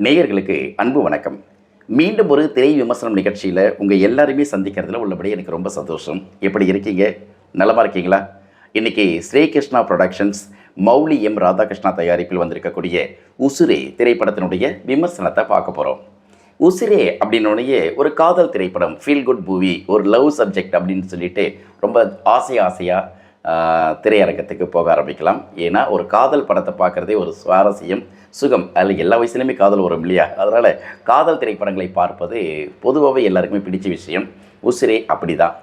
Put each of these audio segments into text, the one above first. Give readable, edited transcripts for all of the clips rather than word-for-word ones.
நேயர்களுக்கு அன்பு வணக்கம். மீண்டும் ஒரு திரை விமர்சனம் நிகழ்ச்சியில் உங்கள் எல்லாருமே சந்திக்கிறதுல உள்ளபடி எனக்கு ரொம்ப சந்தோஷம். எப்படி இருக்கீங்க? நலமாக இருக்கீங்களா? இன்றைக்கி ஸ்ரீகிருஷ்ணா ப்ரொடக்ஷன்ஸ் மௌலி எம் ராதாகிருஷ்ணா தயாரிப்பில் வந்திருக்கக்கூடிய உசிரே திரைப்படத்தினுடைய விமர்சனத்தை பார்க்க போகிறோம். உசிரே அப்படின்னோடனே ஒரு காதல் திரைப்படம், ஃபீல் குட் மூவி, ஒரு லவ் சப்ஜெக்ட் அப்படின்னு சொல்லிட்டு ரொம்ப ஆசையாக திரையரங்கத்துக்கு போக ஆரம்பிக்கலாம். ஏன்னா ஒரு காதல் படத்தை பார்க்குறதே ஒரு சுவாரஸ்யம், சுகம். அதில் எல்லா வயசுலையுமே காதல் வரும் இல்லையா? அதனால் காதல் திரைப்படங்களை பார்ப்பது பொதுவாகவே எல்லாருக்குமே பிடிச்ச விஷயம். உசிரே அப்படி தான்.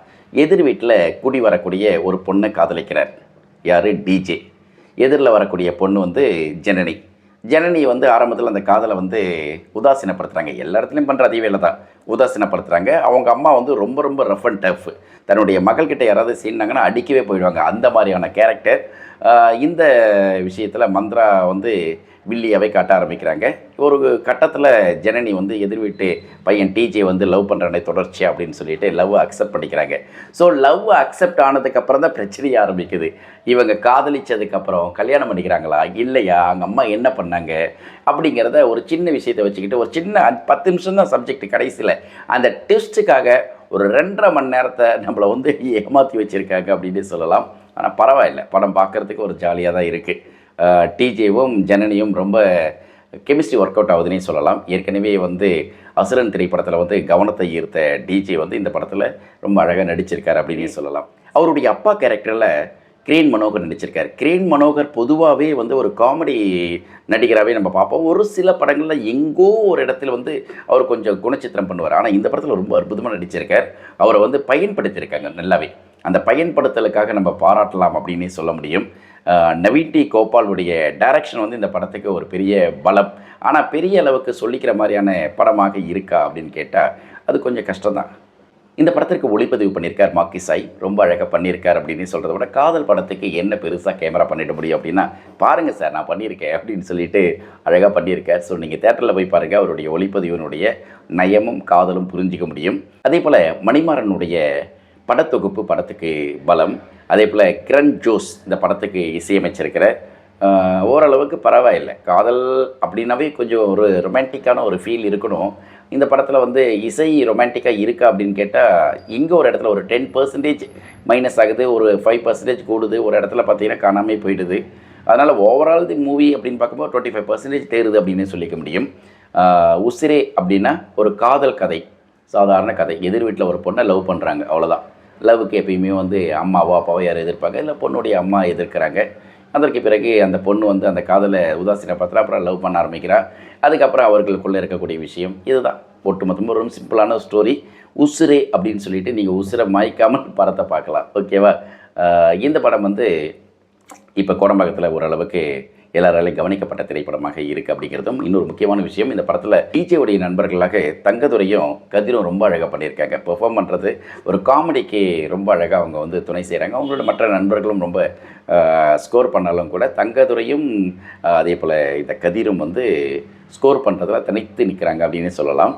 எதிர் வீட்டில் குடி வரக்கூடிய ஒரு பொண்ணை காதலிக்கிறார். யார்? டிஜே. எதிரில் வரக்கூடிய பொண்ணு ஜனனி. ஜனனி ஆரம்பத்தில் அந்த காதலை உதாசீனப்படுத்துகிறாங்க. எல்லா இடத்துலையும் பண்ணுற அதே வேலை தான், உதாசீனப்படுத்துகிறாங்க. அவங்க அம்மா ரொம்ப ரொம்ப ரஃப் அண்ட் டஃப். தன்னுடைய மகள்கிட்ட யாராவது சீனாங்கன்னா அடிக்கவே போயிடுவாங்க. அந்த மாதிரியான கேரக்டர். இந்த விஷயத்தில் மந்த்ரா வில்லியாவே காட்ட ஆரம்பிக்கிறாங்க. ஒரு கட்டத்தில் ஜனனி எதிர் வீட்டு பையன் டிஜே லவ் பண்ணுறனே தொடர்ச்சி அப்படின்னு சொல்லிட்டு லவ் அக்செப்ட் பண்ணிக்கிறாங்க. ஸோ லவ் அக்செப்ட் ஆனதுக்கப்புறம் தான் பிரச்சனையே ஆரம்பிக்குது. இவங்க காதலிச்சதுக்கப்புறம் கல்யாணம் பண்ணிக்கிறாங்களா இல்லையா, அவங்க அம்மா என்ன பண்ணாங்க அப்படிங்கிறத ஒரு சின்ன விஷயத்தை வச்சுக்கிட்டு ஒரு சின்ன 10 நிமிஷம் தான் சப்ஜெக்ட். கடைசியில் அந்த ட்விஸ்ட்டுக்காக ஒரு 2.5 மணி நேரத்தை நம்மளை ஏமாற்றி வச்சுருக்காங்க அப்படின்னு சொல்லலாம். ஆனால் பரவாயில்லை, படம் பார்க்குறதுக்கு ஒரு ஜாலியாக தான் இருக்குது. டிஜேவும் ஜனனியும் ரொம்ப கெமிஸ்ட்ரி ஒர்க் அவுட் ஆகுதுன்னே சொல்லலாம். ஏற்கனவே அசுரன் திரைப்படத்தில் கவனத்தை ஈர்த்த டிஜே இந்த படத்தில் ரொம்ப அழகாக நடிச்சிருக்கார் அப்படின்னே சொல்லலாம். அவருடைய அப்பா கேரக்டரில் கிரேன் மனோகர் நடிச்சிருக்கார். கிரேன் மனோகர் பொதுவாகவே ஒரு காமெடி நடிகராகவே நம்ம பார்ப்போம். ஒரு சில படங்களில் எங்கோ ஒரு இடத்துல அவர் கொஞ்சம் குணச்சித்திரம் பண்ணுவார். ஆனால் இந்த படத்தில் ரொம்ப அற்புதமாக நடிச்சிருக்கார். அவரை பயன்படுத்தியிருக்காங்க நல்லாவே. அந்த பயன்படுத்தலுக்காக நம்ம பாராட்டலாம் அப்படின்னே சொல்ல முடியும். நவீன் டி கோபாலுடைய டைரக்ஷன் இந்த படத்துக்கு ஒரு பெரிய பலம். ஆனால் பெரிய அளவுக்கு சொல்லிக்கிற மாதிரியான படமாக இருக்கா அப்படின்னு கேட்டால் அது கொஞ்சம் கஷ்டம்தான். இந்த படத்திற்கு ஒளிப்பதிவு பண்ணியிருக்கார் மாக்கி சாய். ரொம்ப அழகாக பண்ணியிருக்கார் அப்படின்னு சொல்கிறத விட, காதல் படத்துக்கு என்ன பெருசாக கேமரா பண்ணிட முடியும் அப்படின்னா, பாருங்கள் சார் நான் பண்ணியிருக்கேன் அப்படின்னு சொல்லிட்டு அழகாக பண்ணியிருக்கார். ஸோ நீங்கள் தேட்டரில் போய் பாருங்கள், அவருடைய ஒளிப்பதிவினுடைய நயமும் காதலும் புரிஞ்சிக்க முடியும். அதே போல் மணிமாறனுடைய படத்தொகுப்பு படத்துக்கு பலம். அதே போல் கிரண் ஜோஸ் இந்த படத்துக்கு இசையமைச்சிருக்கிற ஓரளவுக்கு பரவாயில்லை. காதல் அப்படின்னாவே கொஞ்சம் ஒரு ரொமான்டிக்கான ஒரு ஃபீல் இருக்கணும். இந்த படத்தில் இசை ரொமான்டிக்காக இருக்கா அப்படின்னு கேட்டால் இங்கே ஒரு இடத்துல ஒரு 10% மைனஸ் ஆகுது, ஒரு 5% கூடுது, ஒரு இடத்துல பார்த்திங்கன்னா காணாமே போயிடுது. அதனால் ஓவரால் தி மூவி அப்படின்னு பார்க்கும்போது 25% தேருது அப்படின்னு சொல்லிக்க முடியும். உசிரே அப்படின்னா ஒரு காதல் கதை, சாதாரண கதை. எதிர் வீட்டில் ஒரு பொண்ணை லவ் பண்ணுறாங்க, அவ்வளோதான். லவ்வுக்கு எப்பயுமே அம்மாவோ அப்பாவோ யாரும் எதிர்ப்பாங்க, இல்லை பொண்ணுடைய அம்மா எதிர்க்கிறாங்க. அதற்கு பிறகு அந்த பொண்ணு அந்த காதலை உதாசீனப்படுத்துகிறா, அப்புறம் லவ் பண்ண ஆரம்பிக்கிறா. அதுக்கப்புறம் அவர்களுக்குள்ளே இருக்கக்கூடிய விஷயம் இதுதான். ஒட்டுமொத்தமாக ரொம்ப சிம்பிளான ஸ்டோரி. உசிரே அப்படின்னு சொல்லிட்டு நீங்கள் உசிரை மாய்க்காமல் படத்தை பார்க்கலாம். ஓகேவா? இந்த படம் இப்போ கோடம்பாக்கத்தில் ஓரளவுக்கு எல்லாராலையும் கவனிக்கப்பட்ட திரைப்படமாக இருக்குது அப்படிங்கிறதும் இன்னொரு முக்கியமான விஷயம். இந்த படத்தில் டிஜேவுடைய நண்பர்களாக தங்கதுரையும் கதிரும் ரொம்ப அழகாக பண்ணியிருக்காங்க. பெர்ஃபார்ம் பண்ணுறது ஒரு காமெடிக்கு ரொம்ப அழகாக அவங்க துணை செய்கிறாங்க. அவங்களோட மற்ற நண்பர்களும் ரொம்ப ஸ்கோர் பண்ணாலும் கூட தங்கதுரையும் அதே போல் இந்த கதிரும் ஸ்கோர் பண்ணுறதுல தனித்து நிற்கிறாங்க அப்படின்னு சொல்லலாம்.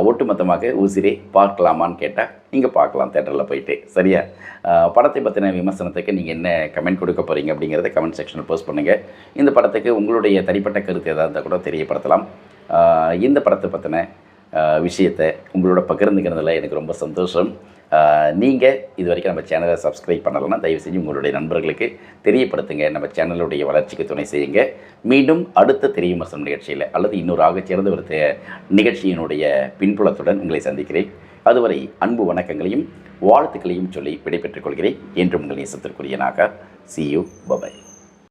ஒட்டுமொத்தமாக உசிரே பார்க்கலாமான்னு கேட்டால் நீங்கள் பார்க்கலாம் தேட்டரில் போயிட்டு. சரியா? படத்தை பற்றின விமர்சனத்துக்கு நீங்கள் என்ன கமெண்ட் கொடுக்க போகிறீங்க அப்படிங்கிறத கமெண்ட் செக்ஷனில் போஸ்ட் பண்ணுங்கள். இந்த படத்துக்கு உங்களுடைய தனிப்பட்ட கருத்து எதாவது இருந்தால் கூட தெரியப்படுத்தலாம். இந்த படத்தை பற்றின விஷயத்தை உங்களோட பகிர்ந்துக்கிறதுல எனக்கு ரொம்ப சந்தோஷம். நீங்கள் இது வரைக்கும் நம்ம சேனலை சப்ஸ்கிரைப் பண்ணலைன்னா தயவு செஞ்சு உங்களுடைய நண்பர்களுக்கு தெரியப்படுத்துங்க. நம்ம சேனலுடைய வளர்ச்சிக்கு துணை செய்யுங்க. மீண்டும் அடுத்த திரை விமர்சனம் நிகழ்ச்சியில் அல்லது இன்னொரு ஆகச்சிறந்த ஒரு நிகழ்ச்சியினுடைய பின்புலத்துடன் உங்களை சந்திக்கிறேன். அதுவரை அன்பு வணக்கங்களையும் வாழ்த்துக்களையும் சொல்லி விடைபெற்றுக் கொள்கிறேன். என்றும் உங்கள் நேசத்திற்குரிய நாகா. See you. Bye-bye.